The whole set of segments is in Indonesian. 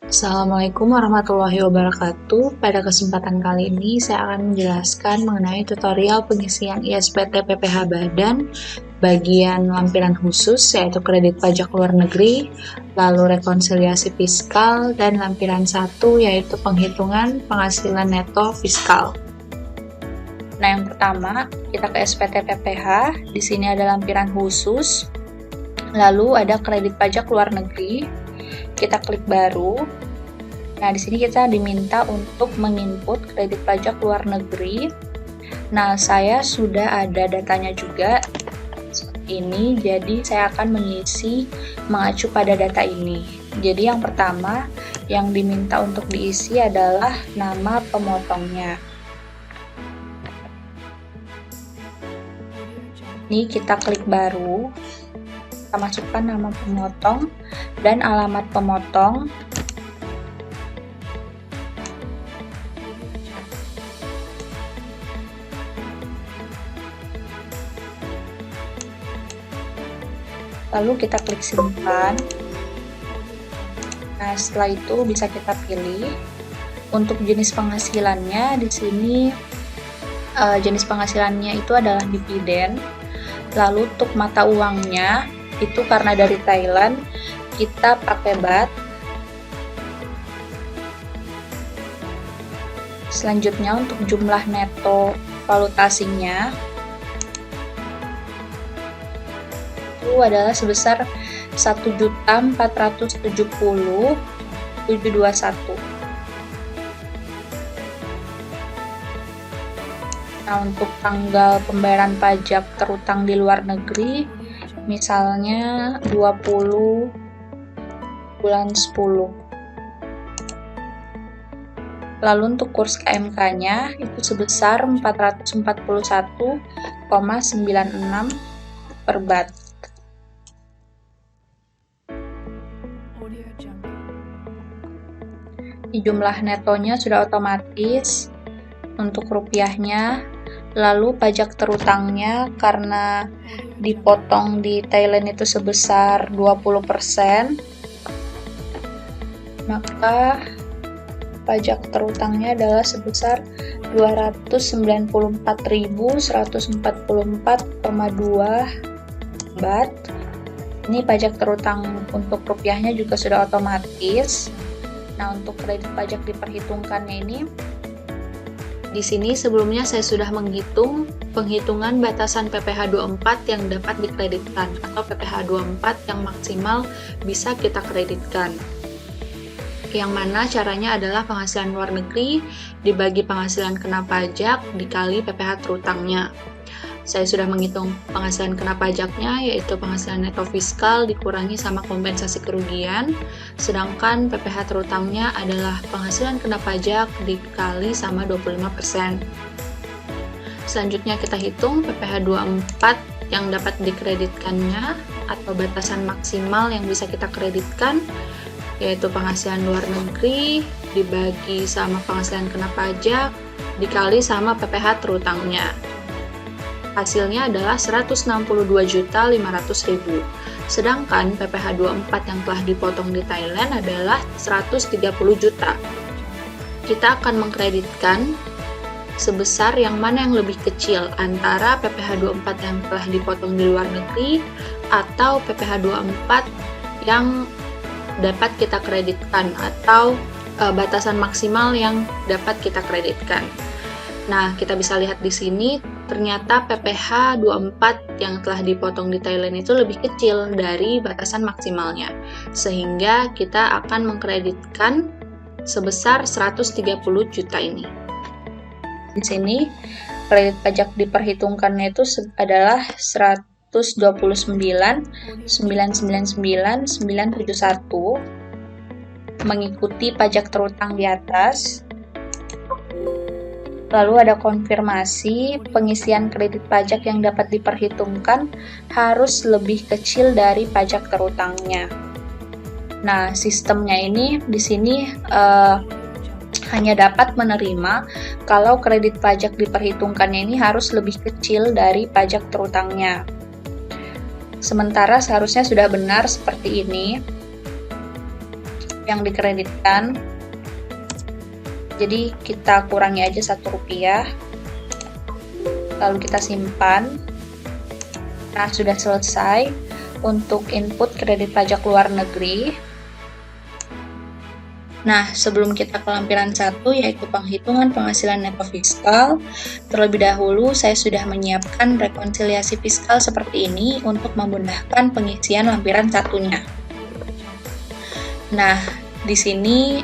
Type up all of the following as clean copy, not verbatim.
Assalamualaikum warahmatullahi wabarakatuh. Pada kesempatan kali ini saya akan menjelaskan mengenai tutorial pengisian ISPT PPh Badan bagian lampiran khusus yaitu kredit pajak luar negeri, lalu rekonsiliasi fiskal, dan lampiran 1 yaitu penghitungan penghasilan neto fiskal. Nah, yang pertama kita ke SPT PPh. Di sini ada lampiran khusus, lalu ada kredit pajak luar negeri. Kita klik baru. Nah, di sini kita diminta untuk menginput kredit pajak luar negeri. Nah, saya sudah ada datanya juga seperti ini, jadi saya akan mengisi mengacu pada data ini. Jadi yang pertama yang diminta untuk diisi adalah nama pemotongnya. Ini kita klik baru, kita masukkan nama pemotong dan alamat pemotong. Lalu kita klik simpan. Nah, setelah itu bisa kita pilih untuk jenis penghasilannya. Di sini jenis penghasilannya itu adalah dividen. Lalu untuk mata uangnya itu karena dari Thailand, kita pakai baht. Selanjutnya untuk jumlah neto valuta asingnya itu adalah sebesar 1.470.721. Nah, untuk tanggal pembayaran pajak terutang di luar negeri, misalnya 20 bulan 10. Lalu untuk kurs KMK-nya itu sebesar 441,96 per baht. Di jumlah netonya sudah otomatis untuk rupiahnya. Lalu pajak terutangnya karena dipotong di Thailand itu sebesar 20%, maka pajak terutangnya adalah sebesar 294.144,2 baht. Ini pajak terutang untuk rupiahnya juga sudah otomatis. Nah, untuk kredit pajak diperhitungkannya ini, di sini sebelumnya saya sudah menghitung penghitungan batasan PPh 24 yang dapat dikreditkan atau PPh 24 yang maksimal bisa kita kreditkan. Yang mana caranya adalah penghasilan luar negeri dibagi penghasilan kena pajak dikali PPh terutangnya. Saya sudah menghitung penghasilan kena pajaknya, yaitu penghasilan neto fiskal dikurangi sama kompensasi kerugian, sedangkan PPh terutangnya adalah penghasilan kena pajak dikali sama 25%. Selanjutnya kita hitung PPh 24 yang dapat dikreditkannya atau batasan maksimal yang bisa kita kreditkan, yaitu penghasilan luar negeri dibagi sama penghasilan kena pajak dikali sama PPh terutangnya. Hasilnya adalah 162.500.000. Sedangkan PPh 24 yang telah dipotong di Thailand adalah 130 juta. Kita akan mengkreditkan sebesar yang mana yang lebih kecil antara PPh 24 yang telah dipotong di luar negeri atau PPh 24 yang dapat kita kreditkan atau batasan maksimal yang dapat kita kreditkan. Nah, kita bisa lihat di sini ternyata PPh 24 yang telah dipotong di Thailand itu lebih kecil dari batasan maksimalnya, sehingga kita akan mengkreditkan sebesar 130 juta ini. Di sini kredit pajak diperhitungkannya itu adalah 129.999.971 mengikuti pajak terutang di atas. Lalu ada konfirmasi pengisian kredit pajak yang dapat diperhitungkan harus lebih kecil dari pajak terutangnya. Nah, sistemnya ini di sini hanya dapat menerima kalau kredit pajak diperhitungkannya ini harus lebih kecil dari pajak terutangnya. Sementara seharusnya sudah benar seperti ini. yang dikreditkan. Jadi kita kurangi aja Rp1, lalu kita simpan. Nah, sudah selesai untuk input kredit pajak luar negeri. Nah, sebelum kita ke lampiran 1, yaitu penghitungan penghasilan neto fiskal, terlebih dahulu saya sudah menyiapkan rekonsiliasi fiskal seperti ini untuk memudahkan pengisian lampiran 1-nya. Nah, di sini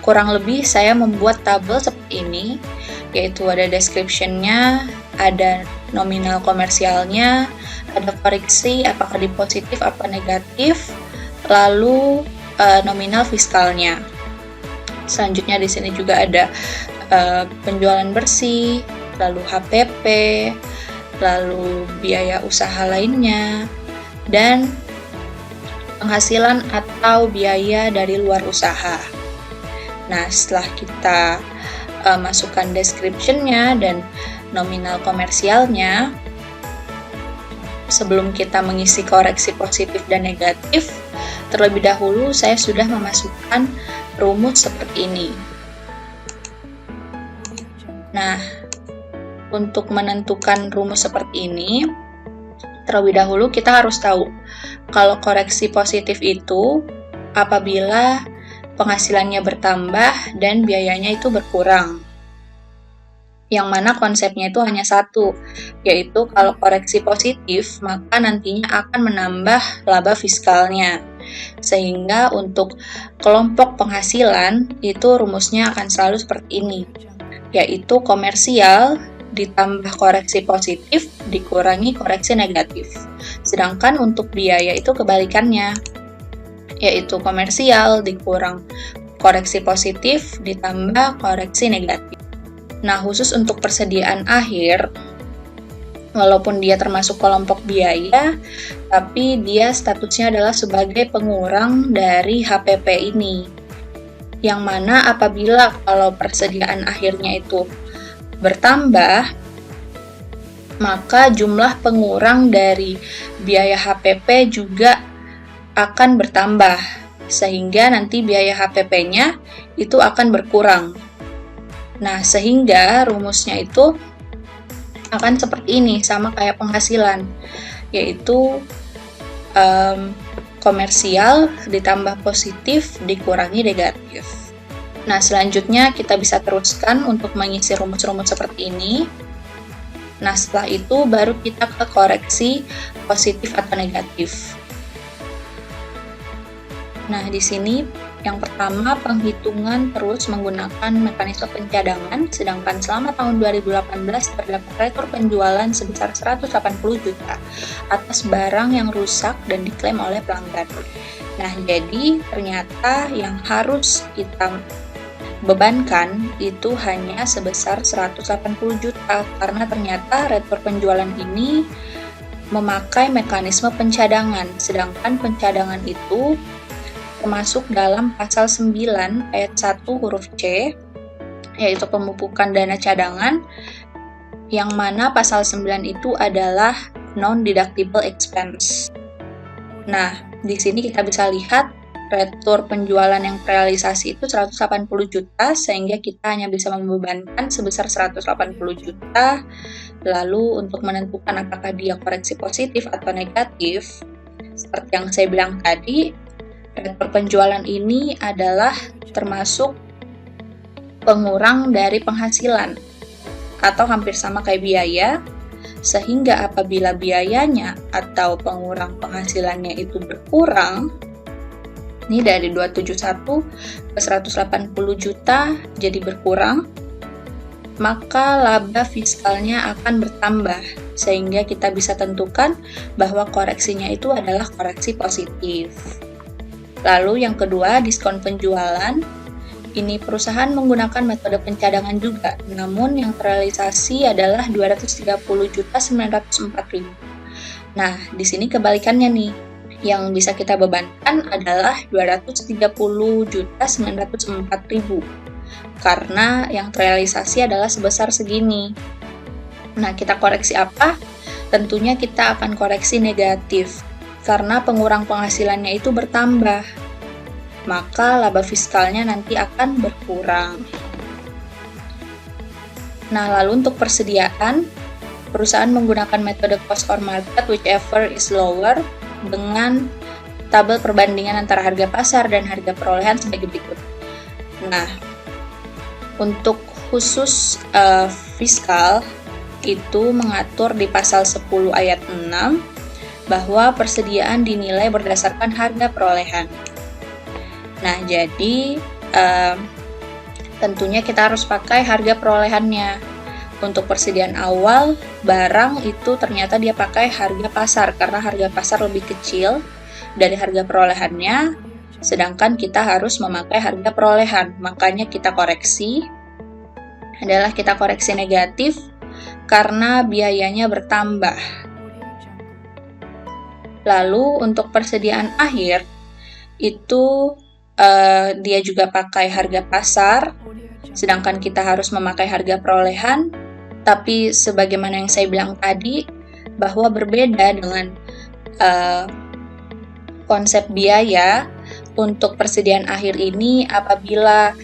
kurang lebih saya membuat tabel seperti ini, yaitu ada description-nya, ada nominal komersialnya, ada koreksi apakah di positif apa negatif, lalu nominal fiskalnya. Selanjutnya di sini juga ada penjualan bersih, lalu HPP, lalu biaya usaha lainnya, dan penghasilan atau biaya dari luar usaha. Nah, setelah kita masukkan description-nya dan nominal komersialnya, sebelum kita mengisi koreksi positif dan negatif, terlebih dahulu saya sudah memasukkan rumus seperti ini. Nah, untuk menentukan rumus seperti ini, terlebih dahulu kita harus tahu kalau koreksi positif itu apabila penghasilannya bertambah dan biayanya itu berkurang. Yang mana konsepnya itu hanya satu, yaitu kalau koreksi positif, maka nantinya akan menambah laba fiskalnya. Sehingga untuk kelompok penghasilan, itu rumusnya akan selalu seperti ini, yaitu komersial ditambah koreksi positif dikurangi koreksi negatif. Sedangkan untuk biaya itu kebalikannya, yaitu komersial dikurang koreksi positif ditambah koreksi negatif. Nah, khusus untuk persediaan akhir, walaupun dia termasuk kelompok biaya, tapi dia statusnya adalah sebagai pengurang dari HPP ini. Yang mana apabila kalau persediaan akhirnya itu bertambah, maka jumlah pengurang dari biaya HPP juga akan bertambah, sehingga nanti biaya HPP-nya itu akan berkurang. Nah, sehingga rumusnya itu akan seperti ini, sama kayak penghasilan, yaitu komersial ditambah positif dikurangi negatif. Nah, selanjutnya kita bisa teruskan untuk mengisi rumus-rumus seperti ini. Nah, setelah itu baru kita ke koreksi positif atau negatif. Nah, di sini yang pertama, penghitungan terus menggunakan mekanisme pencadangan, sedangkan selama tahun 2018 terdapat rekor penjualan sebesar 180 juta atas barang yang rusak dan diklaim oleh pelanggan. Nah, jadi ternyata yang harus kita bebankan itu hanya sebesar 180 juta, karena ternyata rekor penjualan ini memakai mekanisme pencadangan, sedangkan pencadangan itu termasuk dalam pasal 9 ayat 1 huruf C, yaitu pemupukan dana cadangan, yang mana pasal 9 itu adalah non-deductible expense. Nah, di sini kita bisa lihat retur penjualan yang terrealisasi itu 180 juta, sehingga kita hanya bisa membebankan sebesar 180 juta. Lalu untuk menentukan apakah dia koreksi positif atau negatif, seperti yang saya bilang tadi, retur penjualan ini adalah termasuk pengurang dari penghasilan atau hampir sama kayak biaya, sehingga apabila biayanya atau pengurang penghasilannya itu berkurang, ini dari 271 ke 180 juta jadi berkurang, maka laba fiskalnya akan bertambah, sehingga kita bisa tentukan bahwa koreksinya itu adalah koreksi positif. Lalu yang kedua, diskon penjualan. Ini perusahaan menggunakan metode pencadangan juga, namun yang terrealisasi adalah 230.904.000. Nah, di sini kebalikannya nih. Yang bisa kita bebankan adalah 230.904.000. Karena yang terrealisasi adalah sebesar segini. Nah, kita koreksi apa? Tentunya kita akan koreksi negatif, karena pengurang penghasilannya itu bertambah. maka laba fiskalnya nanti akan berkurang. Nah, lalu untuk persediaan, perusahaan menggunakan metode cost or market whichever is lower dengan tabel perbandingan antara harga pasar dan harga perolehan sebagai berikut. Nah, untuk khusus fiskal itu mengatur di pasal 10 ayat 6 bahwa persediaan dinilai berdasarkan harga perolehan. Nah, jadi tentunya kita harus pakai harga perolehannya. Untuk persediaan awal, barang itu ternyata dia pakai harga pasar karena harga pasar lebih kecil dari harga perolehannya, sedangkan kita harus memakai harga perolehan. Makanya kita koreksi negatif karena biayanya bertambah. Lalu untuk persediaan akhir itu dia juga pakai harga pasar, sedangkan kita harus memakai harga perolehan. Tapi sebagaimana yang saya bilang tadi, bahwa berbeda dengan konsep biaya, untuk persediaan akhir ini apabila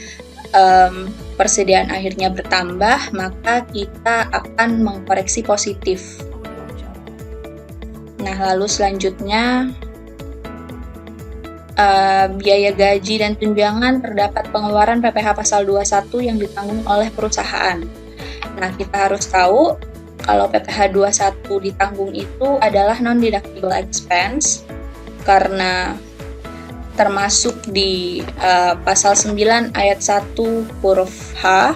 persediaan akhirnya bertambah, maka kita akan mengkoreksi positif. Nah, lalu selanjutnya biaya gaji dan tunjangan terdapat pengeluaran PPh pasal 21 yang ditanggung oleh perusahaan. Nah, kita harus tahu kalau PPh 21 ditanggung itu adalah non-deductible expense karena termasuk di pasal 9 ayat 1 huruf H.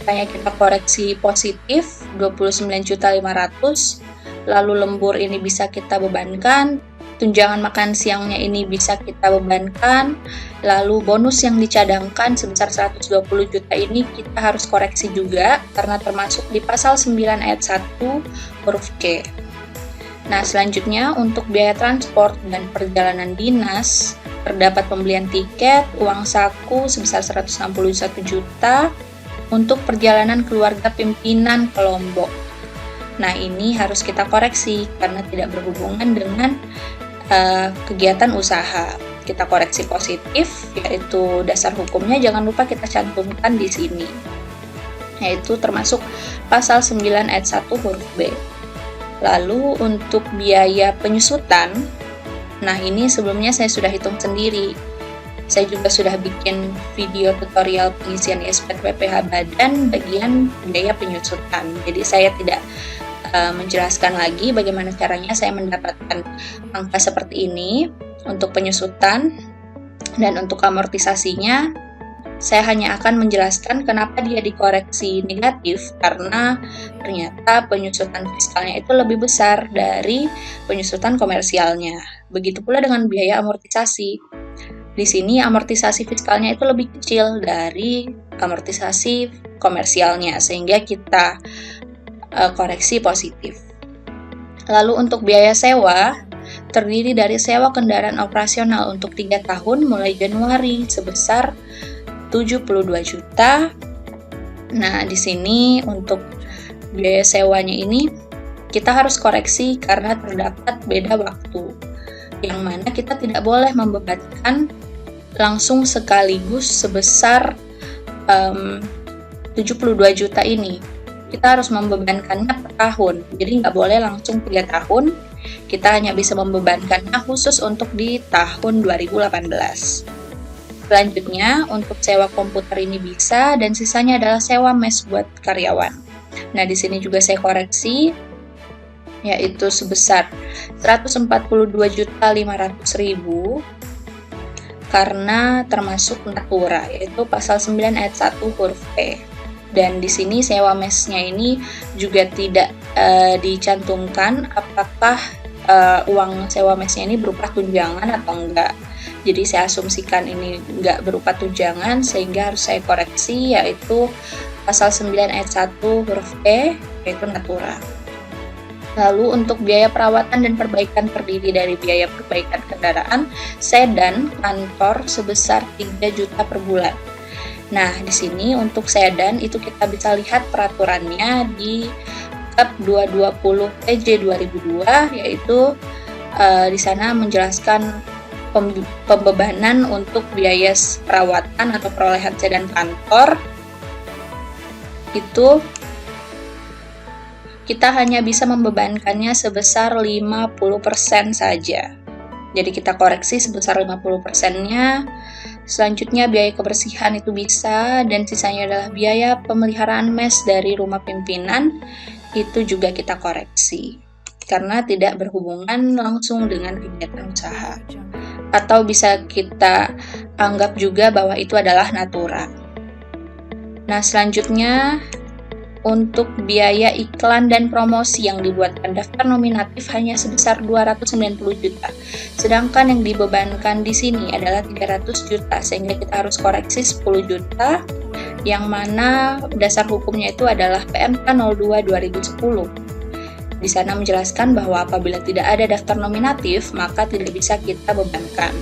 Makanya kita koreksi positif 29.500.000. Lalu lembur ini bisa kita bebankan, tunjangan makan siangnya ini bisa kita bebankan, lalu bonus yang dicadangkan sebesar 120 juta ini kita harus koreksi juga karena termasuk di pasal 9 ayat 1 huruf C. Nah, selanjutnya untuk biaya transport dan perjalanan dinas terdapat pembelian tiket, uang saku sebesar 161 juta untuk perjalanan keluarga pimpinan ke Lombok. Nah, ini harus kita koreksi karena tidak berhubungan dengan kegiatan usaha. Kita koreksi positif, yaitu dasar hukumnya jangan lupa kita cantumkan di sini, yaitu termasuk pasal 9 ayat 1 huruf B. Lalu untuk biaya penyusutan, nah ini sebelumnya saya sudah hitung sendiri. Saya juga sudah bikin video tutorial pengisian ISPT PPh Badan bagian biaya penyusutan. Jadi saya tidak menjelaskan lagi bagaimana caranya saya mendapatkan angka seperti ini untuk penyusutan, dan untuk amortisasinya saya hanya akan menjelaskan kenapa dia dikoreksi negatif karena ternyata penyusutan fiskalnya itu lebih besar dari penyusutan komersialnya. Begitu pula dengan biaya amortisasi. Di sini amortisasi fiskalnya itu lebih kecil dari amortisasi komersialnya sehingga kita koreksi positif. Lalu untuk biaya sewa terdiri dari sewa kendaraan operasional untuk 3 tahun mulai Januari sebesar 72 juta. Nah, di sini untuk biaya sewanya ini kita harus koreksi karena terdapat beda waktu, yang mana kita tidak boleh membebankan langsung sekaligus sebesar 72 juta ini. Kita harus membebankannya per tahun, jadi nggak boleh langsung 3 tahun, kita hanya bisa membebankannya khusus untuk di tahun 2018. Selanjutnya, untuk sewa komputer ini bisa, dan sisanya adalah sewa mes buat karyawan. Nah, di sini juga saya koreksi, yaitu sebesar 142.500.000 karena termasuk natura, yaitu pasal 9 ayat 1 huruf P. Dan di sini sewa mesnya ini juga tidak dicantumkan apakah uang sewa mesnya ini berupa tunjangan atau enggak. Jadi saya asumsikan ini enggak berupa tunjangan sehingga harus saya koreksi, yaitu pasal 9 ayat 1 huruf E, yaitu natura. Lalu untuk biaya perawatan dan perbaikan terdiri dari biaya perbaikan kendaraan, sedan, kantor sebesar 3 juta per bulan. Nah, di sini untuk sedan itu kita bisa lihat peraturannya di KEP 220 PJ 2002, yaitu di sana menjelaskan pembebanan untuk biaya perawatan atau perolehan sedan kantor itu kita hanya bisa membebankannya sebesar 50% saja. Jadi kita koreksi sebesar 50%-nya. Selanjutnya biaya kebersihan itu bisa, dan sisanya adalah biaya pemeliharaan mes dari rumah pimpinan, itu juga kita koreksi karena tidak berhubungan langsung dengan kegiatan usaha. Atau bisa kita anggap juga bahwa itu adalah natura. Nah, selanjutnya untuk biaya iklan dan promosi yang dibuatkan daftar nominatif hanya sebesar 290 juta. Sedangkan yang dibebankan di sini adalah 300 juta, sehingga kita harus koreksi 10 juta, yang mana dasar hukumnya itu adalah PMK 02 2010. Di sana menjelaskan bahwa apabila tidak ada daftar nominatif, maka tidak bisa kita bebankan.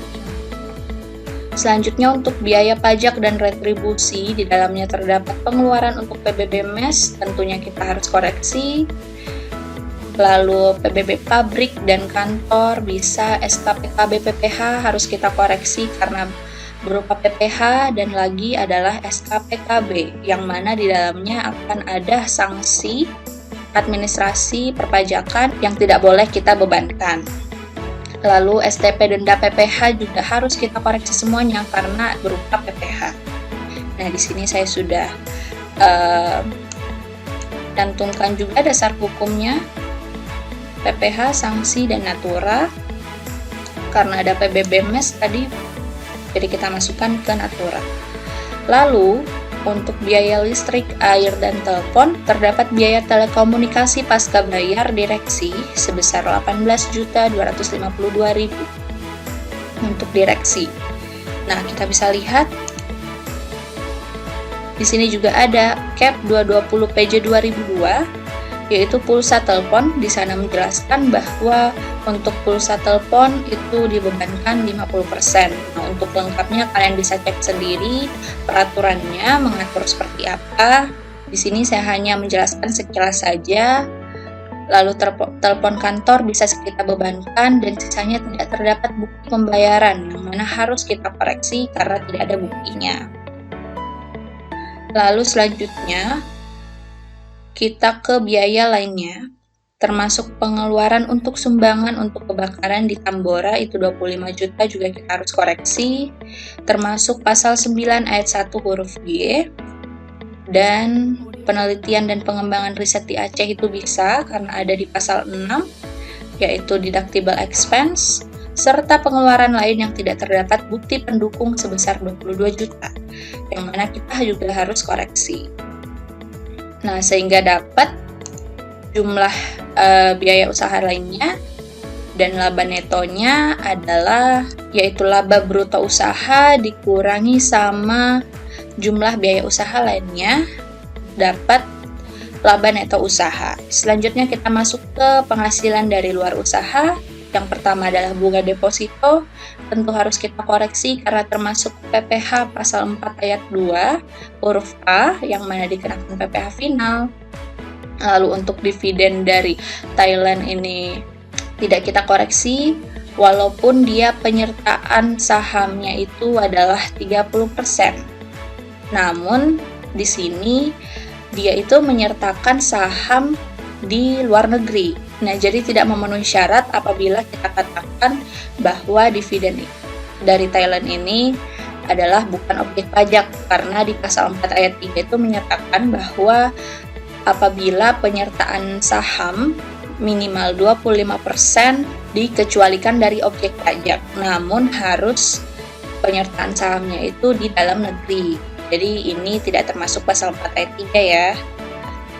Selanjutnya untuk biaya pajak dan retribusi, di dalamnya terdapat pengeluaran untuk PBB MES, tentunya kita harus koreksi. Lalu PBB pabrik dan kantor bisa, SKPKB PPH harus kita koreksi karena berupa PPH, dan lagi adalah SKPKB yang mana di dalamnya akan ada sanksi administrasi perpajakan yang tidak boleh kita bebankan. Lalu STP denda PPH juga harus kita koreksi semuanya karena berupa PPH. Nah, di sini saya sudah cantumkan juga dasar hukumnya, PPH, sanksi, dan natura. Karena ada PBB MES tadi, jadi kita masukkan ke natura. Lalu untuk biaya listrik, air, dan telepon, terdapat biaya telekomunikasi pasca bayar direksi sebesar 18.252.000 untuk direksi. Nah, kita bisa lihat di sini juga ada CAP 220 PJ 2002, yaitu pulsa telepon. Di sana menjelaskan bahwa untuk pulsa telepon itu dibebankan 50%. Nah, untuk lengkapnya kalian bisa cek sendiri peraturannya mengatur seperti apa. Di sini saya hanya menjelaskan sekilas saja. Lalu telepon kantor bisa kita bebankan, dan sisanya tidak terdapat bukti pembayaran, yang mana harus kita koreksi karena tidak ada buktinya. Lalu selanjutnya kita ke biaya lainnya, termasuk pengeluaran untuk sumbangan untuk kebakaran di Tambora itu 25 juta juga kita harus koreksi, termasuk pasal 9 ayat 1 huruf G, dan penelitian dan pengembangan riset di Aceh itu bisa karena ada di pasal 6, yaitu deductible expense, serta pengeluaran lain yang tidak terdapat bukti pendukung sebesar 22 juta, yang mana kita juga harus koreksi. Nah, sehingga dapat jumlah biaya usaha lainnya, dan laba netonya adalah yaitu laba bruto usaha dikurangi sama jumlah biaya usaha lainnya, dapat laba neto usaha. Selanjutnya kita masuk ke penghasilan dari luar usaha. Yang pertama adalah bunga deposito, tentu harus kita koreksi karena termasuk PPH pasal 4 ayat 2 huruf A yang mana dikenakan PPH final. Lalu untuk dividen dari Thailand ini tidak kita koreksi, walaupun dia penyertaan sahamnya itu adalah 30%. Namun di sini dia itu menyertakan saham di luar negeri. Nah, jadi tidak memenuhi syarat apabila kita katakan bahwa dividen dari Thailand ini adalah bukan objek pajak, karena di pasal 4 ayat 3 itu menyatakan bahwa apabila penyertaan saham minimal 25% dikecualikan dari objek pajak, namun harus penyertaan sahamnya itu di dalam negeri. Jadi ini tidak termasuk pasal 4 ayat 3 ya.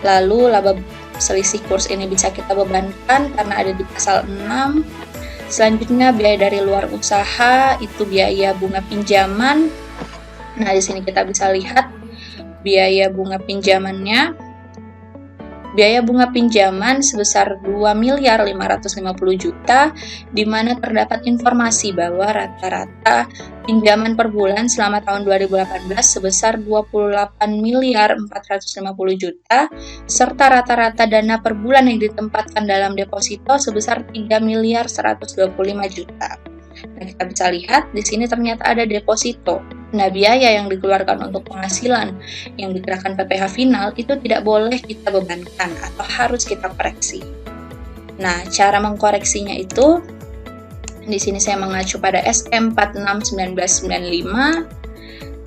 Lalu laba selisih kurs ini bisa kita bebankan karena ada di pasal 6. Selanjutnya biaya dari luar usaha itu biaya bunga pinjaman. Nah, di sini kita bisa lihat biaya bunga pinjamannya. Biaya bunga pinjaman sebesar 2.550 juta, di mana terdapat informasi bahwa rata-rata pinjaman per bulan selama tahun 2018 sebesar 28.450 juta, serta rata-rata dana per bulan yang ditempatkan dalam deposito sebesar 3.125 juta. Nah, kita bisa lihat di sini ternyata ada deposito. Nah, biaya yang dikeluarkan untuk penghasilan yang dikerahkan PPh final itu tidak boleh kita bebankan atau harus kita koreksi. Nah, cara mengkoreksinya itu di sini saya mengacu pada SM 46/1995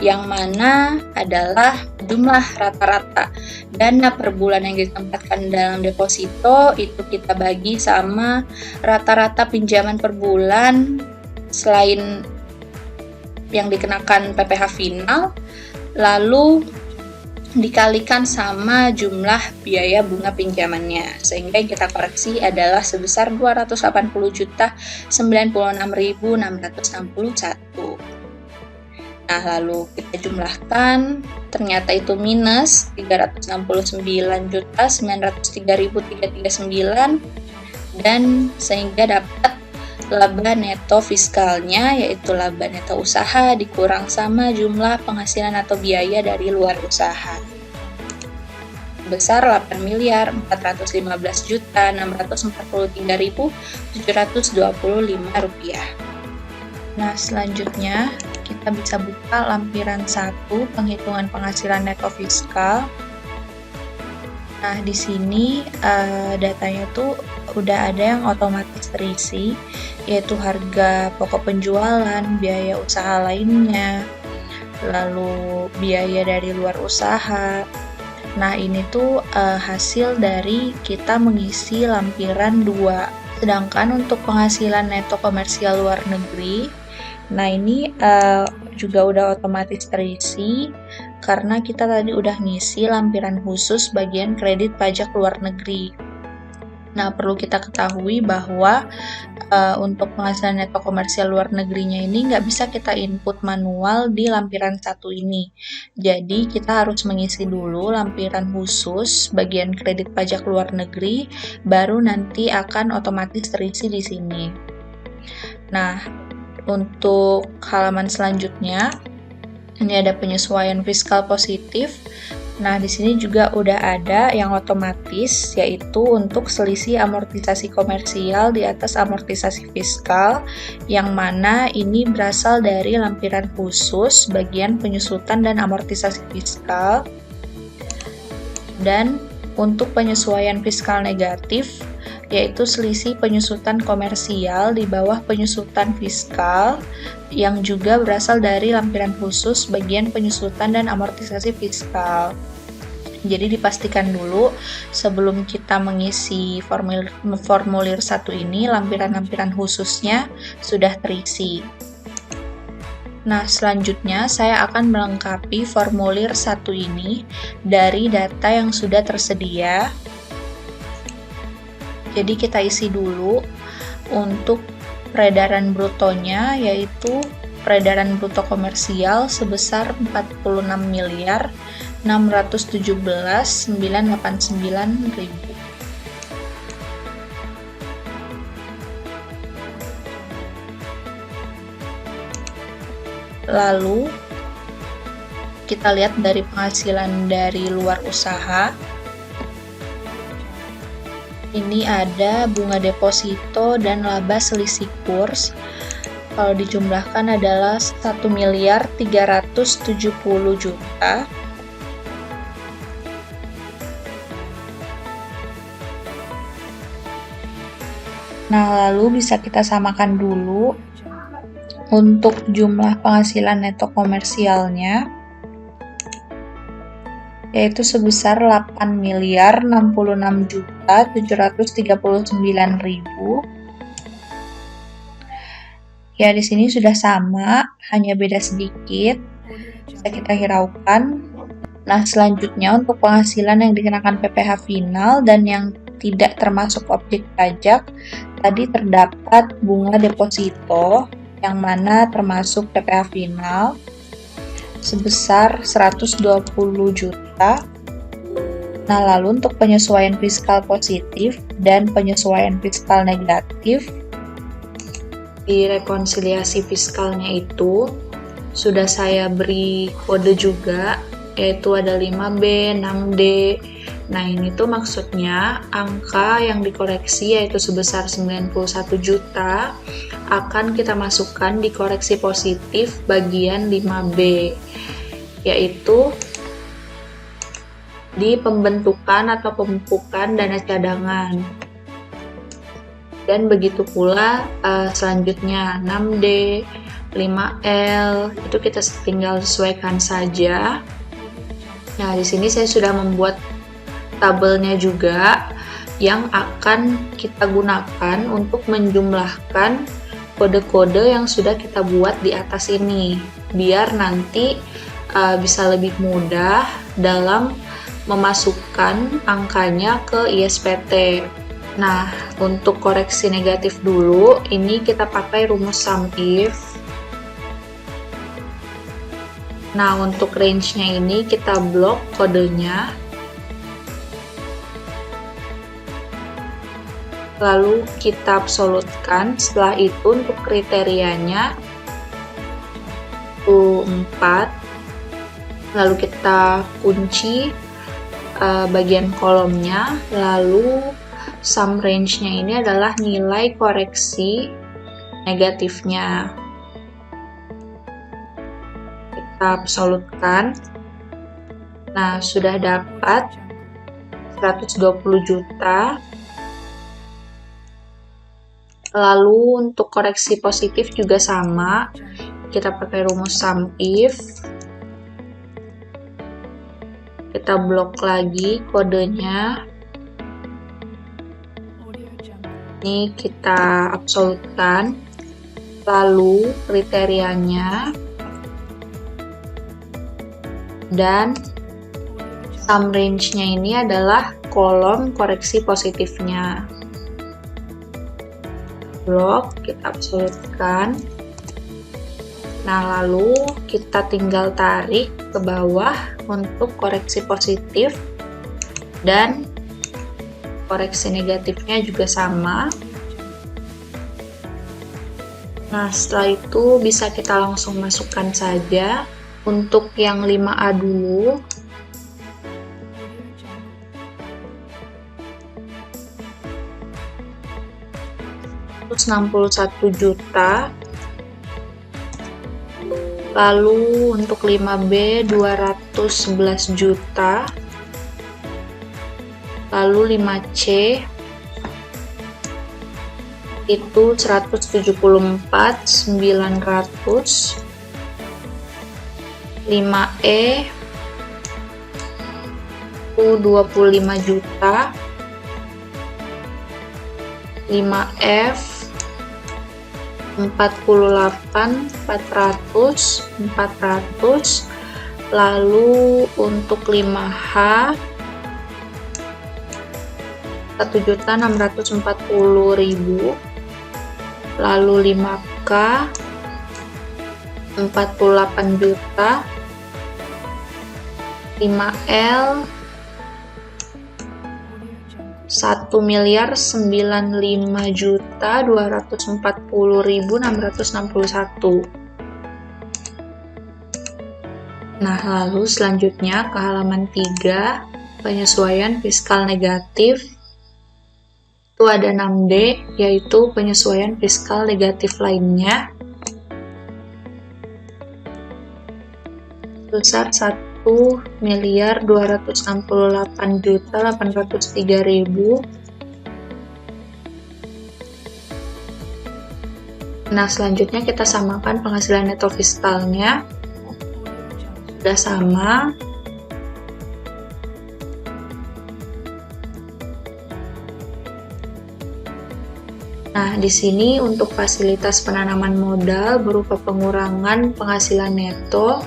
yang mana adalah jumlah rata-rata dana per bulan yang ditempatkan dalam deposito itu kita bagi sama rata-rata pinjaman per bulan selain yang dikenakan PPh final, lalu dikalikan sama jumlah biaya bunga pinjamannya, sehingga yang kita koreksi adalah sebesar 280.096.661. Nah, lalu kita jumlahkan, ternyata itu minus 369.903.339 dan sehingga dapat laba neto fiskalnya, yaitu laba neto usaha dikurang sama jumlah penghasilan atau biaya dari luar usaha. Sebesar 8.415.643.725 rupiah. Nah, selanjutnya kita bisa buka lampiran 1 penghitungan penghasilan neto fiskal. Nah, di sini datanya tuh udah ada yang otomatis terisi, yaitu harga pokok penjualan, biaya usaha lainnya, lalu biaya dari luar usaha. Nah, ini tuh hasil dari kita mengisi lampiran 2. Sedangkan untuk penghasilan neto komersial luar negeri, nah ini juga udah otomatis terisi karena kita tadi udah ngisi lampiran khusus bagian kredit pajak luar negeri. Nah, perlu kita ketahui bahwa untuk penghasilan neto komersial luar negerinya ini nggak bisa kita input manual di lampiran 1 ini. Jadi, kita harus mengisi dulu lampiran khusus bagian kredit pajak luar negeri, baru nanti akan otomatis terisi di sini. Nah, untuk halaman selanjutnya, ini ada penyesuaian fiskal positif. Nah, di sini juga udah ada yang otomatis, yaitu untuk selisih amortisasi komersial di atas amortisasi fiskal, yang mana ini berasal dari lampiran khusus bagian penyusutan dan amortisasi fiskal. Dan untuk penyesuaian fiskal negatif, yaitu selisih penyusutan komersial di bawah penyusutan fiskal, yang juga berasal dari lampiran khusus bagian penyusutan dan amortisasi fiskal. Jadi dipastikan dulu sebelum kita mengisi formulir 1 ini, lampiran-lampiran khususnya sudah terisi. Nah, selanjutnya saya akan melengkapi formulir 1 ini dari data yang sudah tersedia. Jadi kita isi dulu untuk peredaran brutonya, yaitu peredaran bruto komersial sebesar 46.617.989.000. Lalu kita lihat dari penghasilan dari luar usaha. Ini ada bunga deposito dan laba selisih kurs. Kalau dijumlahkan adalah 1.370.000.000. Nah, lalu bisa kita samakan dulu untuk jumlah penghasilan neto komersialnya, yaitu sebesar 8.066.739.000. Ya, di sini sudah sama, hanya beda sedikit. Bisa kita hiraukan. Nah, selanjutnya untuk penghasilan yang dikenakan PPh final dan yang tidak termasuk objek pajak, tadi terdapat bunga deposito yang mana termasuk PPh final sebesar 120 juta. Nah, lalu untuk penyesuaian fiskal positif dan penyesuaian fiskal negatif, di rekonsiliasi fiskalnya itu sudah saya beri kode juga, yaitu ada 5B, 6D, Nah, ini tuh maksudnya angka yang dikoreksi yaitu sebesar 91 juta akan kita masukkan di koreksi positif bagian 5B, yaitu di pembentukan atau pemupukan dana cadangan. Dan begitu pula selanjutnya 6D, 5L, itu kita tinggal sesuaikan saja. Nah, di sini saya sudah membuat tabelnya juga yang akan kita gunakan untuk menjumlahkan kode-kode yang sudah kita buat di atas ini, biar nanti bisa lebih mudah dalam memasukkan angkanya ke ISPT. Nah, untuk koreksi negatif dulu, ini kita pakai rumus sum if. Nah, untuk range-nya ini kita blok kodenya. Lalu kita absolutkan. Setelah itu untuk kriterianya itu 4. Lalu kita kunci bagian kolomnya. Lalu sum range-nya ini adalah nilai koreksi negatifnya. Kita absolutkan. Nah, sudah dapat 120 juta. Lalu untuk koreksi positif juga sama, kita pakai rumus sum if. Kita blok lagi kodenya. Ini kita absolutkan. Lalu kriterianya dan sum range-nya ini adalah kolom koreksi positifnya. Blok, kita absolutkan. Nah, lalu kita tinggal tarik ke bawah untuk koreksi positif dan koreksi negatifnya juga sama. Nah, setelah itu bisa kita langsung masukkan saja. Untuk yang 5A dulu, $161 juta. Lalu untuk 5B 211 juta. Lalu 5C itu 174.900. 5E itu 25 juta. 5F 400. Lalu untuk 5H 1.640.000. Lalu 5K 48 juta. 5L 1.095.240.661. Nah, lalu selanjutnya ke halaman 3, penyesuaian fiskal negatif. Itu ada 6D, yaitu penyesuaian fiskal negatif lainnya. Sebesar 1.268.803.000. Nah, selanjutnya kita samakan penghasilan neto fiskalnya. Sudah sama. Nah, di sini untuk fasilitas penanaman modal berupa pengurangan penghasilan neto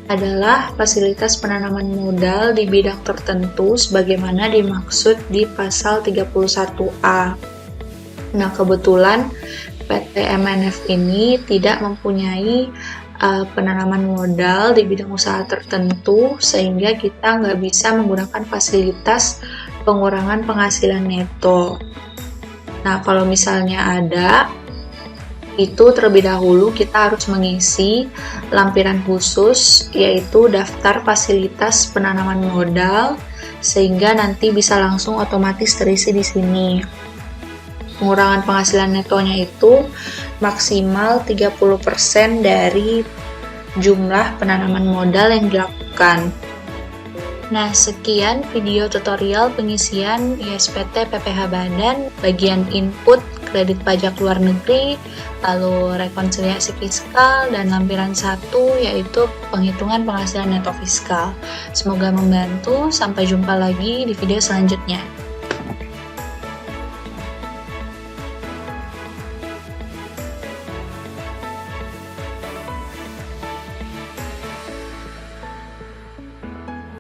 adalah fasilitas penanaman modal di bidang tertentu sebagaimana dimaksud di pasal 31A. Nah, kebetulan PT MNF ini tidak mempunyai penanaman modal di bidang usaha tertentu, sehingga kita nggak bisa menggunakan fasilitas pengurangan penghasilan neto. Nah, kalau misalnya ada, itu terlebih dahulu kita harus mengisi lampiran khusus, yaitu daftar fasilitas penanaman modal sehingga nanti bisa langsung otomatis terisi di sini. Pengurangan penghasilan netonya itu maksimal 30% dari jumlah penanaman modal yang dilakukan. Nah, sekian video tutorial pengisian ISPT PPh Badan bagian input kredit pajak luar negeri, lalu rekonsiliasi fiskal, dan lampiran 1 yaitu penghitungan penghasilan neto fiskal. Semoga membantu, sampai jumpa lagi di video selanjutnya.